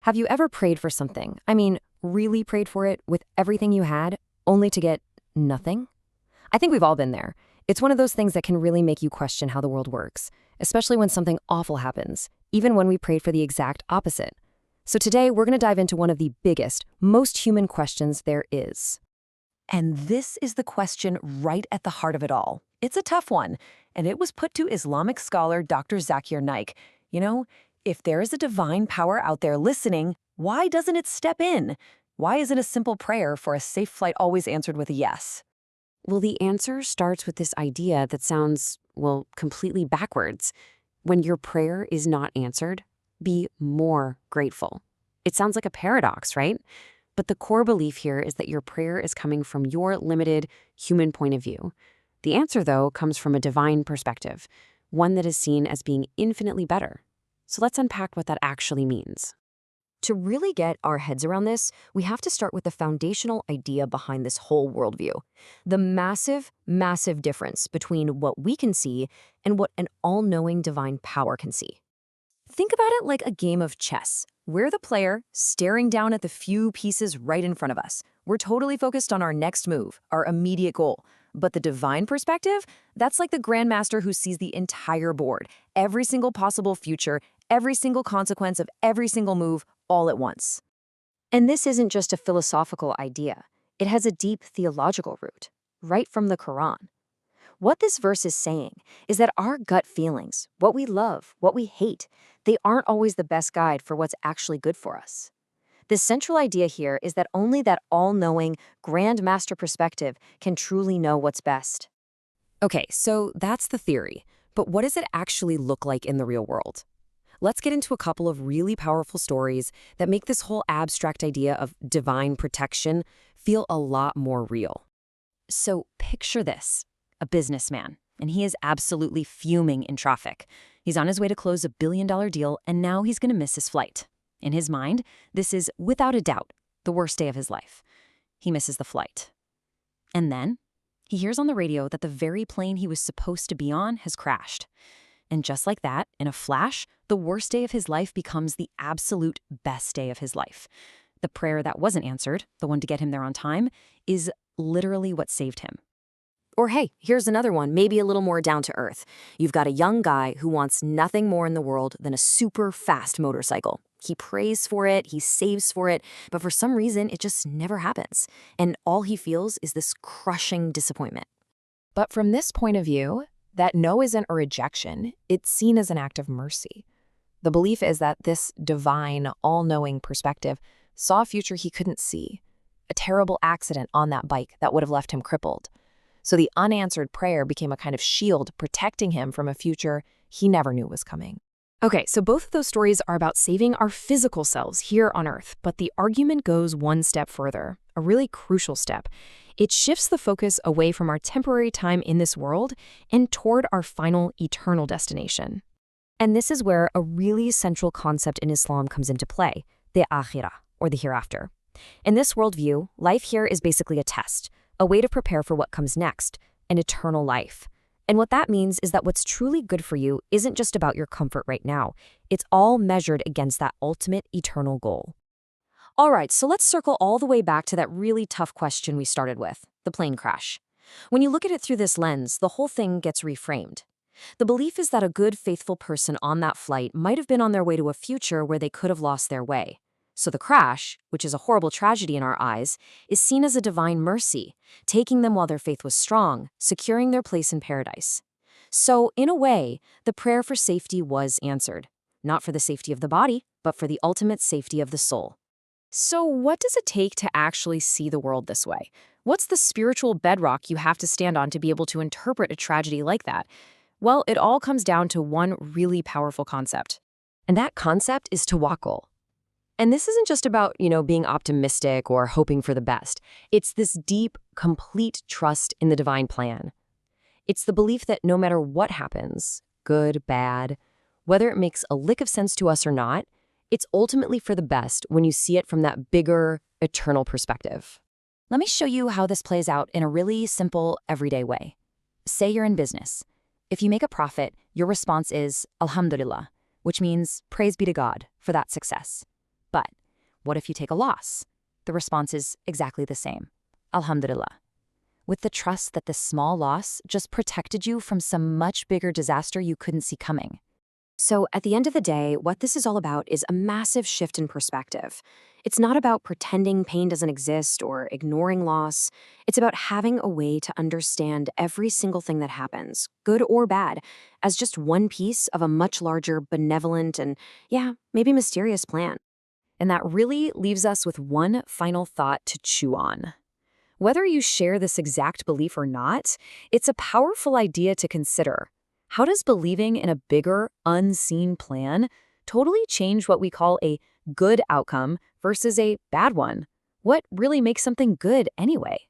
Have you ever prayed for something? I mean, really prayed for it with everything you had, only to get nothing? I think we've all been there. It's one of those things that can really make you question how the world works, especially when something awful happens, even when we prayed for the exact opposite. So today, we're going to dive into one of the biggest, most human questions there is. And this is the question right at the heart of it all. It's a tough one, and it was put to Islamic scholar Dr. Zakir Naik. If there is a divine power out there listening, why doesn't it step in? Why isn't a simple prayer for a safe flight always answered with a yes? Well, the answer starts with this idea that sounds, well, completely backwards. When your prayer is not answered, be more grateful. It sounds like a paradox, right? But the core belief here is that your prayer is coming from your limited human point of view. The answer, though, comes from a divine perspective, one that is seen as being infinitely better. So let's unpack what that actually means. To really get our heads around this, we have to start with the foundational idea behind this whole worldview. The massive, massive difference between what we can see and what an all-knowing divine power can see. Think about it like a game of chess. We're the player staring down at the few pieces right in front of us. We're totally focused on our next move, our immediate goal. But the divine perspective, that's like the grandmaster who sees the entire board, every single possible future, every single consequence of every single move, all at once. And this isn't just a philosophical idea. It has a deep theological root, right from the Quran. What this verse is saying is that our gut feelings, what we love, what we hate, they aren't always the best guide for what's actually good for us. The central idea here is that only that all-knowing, grand master perspective can truly know what's best. Okay, so that's the theory. But what does it actually look like in the real world? Let's get into a couple of really powerful stories that make this whole abstract idea of divine protection feel a lot more real. So picture this. A businessman, and he is absolutely fuming in traffic. He's on his way to close a billion-dollar deal, and now he's going to miss his flight. In his mind, this is, without a doubt, the worst day of his life. He misses the flight. And then, he hears on the radio that the very plane he was supposed to be on has crashed. And just like that, in a flash, the worst day of his life becomes the absolute best day of his life. The prayer that wasn't answered, the one to get him there on time, is literally what saved him. Or hey, here's another one, maybe a little more down to earth. You've got a young guy who wants nothing more in the world than a super fast motorcycle. He prays for it, he saves for it, but for some reason, it just never happens. And all he feels is this crushing disappointment. But from this point of view, that no isn't a rejection, it's seen as an act of mercy. The belief is that this divine, all-knowing perspective saw a future he couldn't see, a terrible accident on that bike that would have left him crippled. So the unanswered prayer became a kind of shield protecting him from a future he never knew was coming. Okay, so both of those stories are about saving our physical selves here on Earth, but the argument goes one step further, a really crucial step. It shifts the focus away from our temporary time in this world and toward our final eternal destination. And this is where a really central concept in Islam comes into play, the akhirah, or the hereafter. In this worldview, life here is basically a test, a way to prepare for what comes next, an eternal life. And what that means is that what's truly good for you isn't just about your comfort right now. It's all measured against that ultimate eternal goal. All right, so let's circle all the way back to that really tough question we started with, the plane crash. When you look at it through this lens, the whole thing gets reframed. The belief is that a good, faithful person on that flight might have been on their way to a future where they could have lost their way. So the crash, which is a horrible tragedy in our eyes, is seen as a divine mercy, taking them while their faith was strong, securing their place in paradise. So, in a way, the prayer for safety was answered, not for the safety of the body, but for the ultimate safety of the soul. So what does it take to actually see the world this way? What's the spiritual bedrock you have to stand on to be able to interpret a tragedy like that? Well, it all comes down to one really powerful concept. And that concept is tawakkul. And this isn't just about, being optimistic or hoping for the best. It's this deep, complete trust in the divine plan. It's the belief that no matter what happens, good, bad, whether it makes a lick of sense to us or not, it's ultimately for the best when you see it from that bigger, eternal perspective. Let me show you how this plays out in a really simple, everyday way. Say you're in business. If you make a profit, your response is Alhamdulillah, which means praise be to God for that success. But what if you take a loss? The response is exactly the same. Alhamdulillah. With the trust that this small loss just protected you from some much bigger disaster you couldn't see coming. So at the end of the day, what this is all about is a massive shift in perspective. It's not about pretending pain doesn't exist or ignoring loss. It's about having a way to understand every single thing that happens, good or bad, as just one piece of a much larger, benevolent, and yeah, maybe mysterious plan. And that really leaves us with one final thought to chew on. Whether you share this exact belief or not, it's a powerful idea to consider. How does believing in a bigger, unseen plan totally change what we call a good outcome versus a bad one? What really makes something good anyway?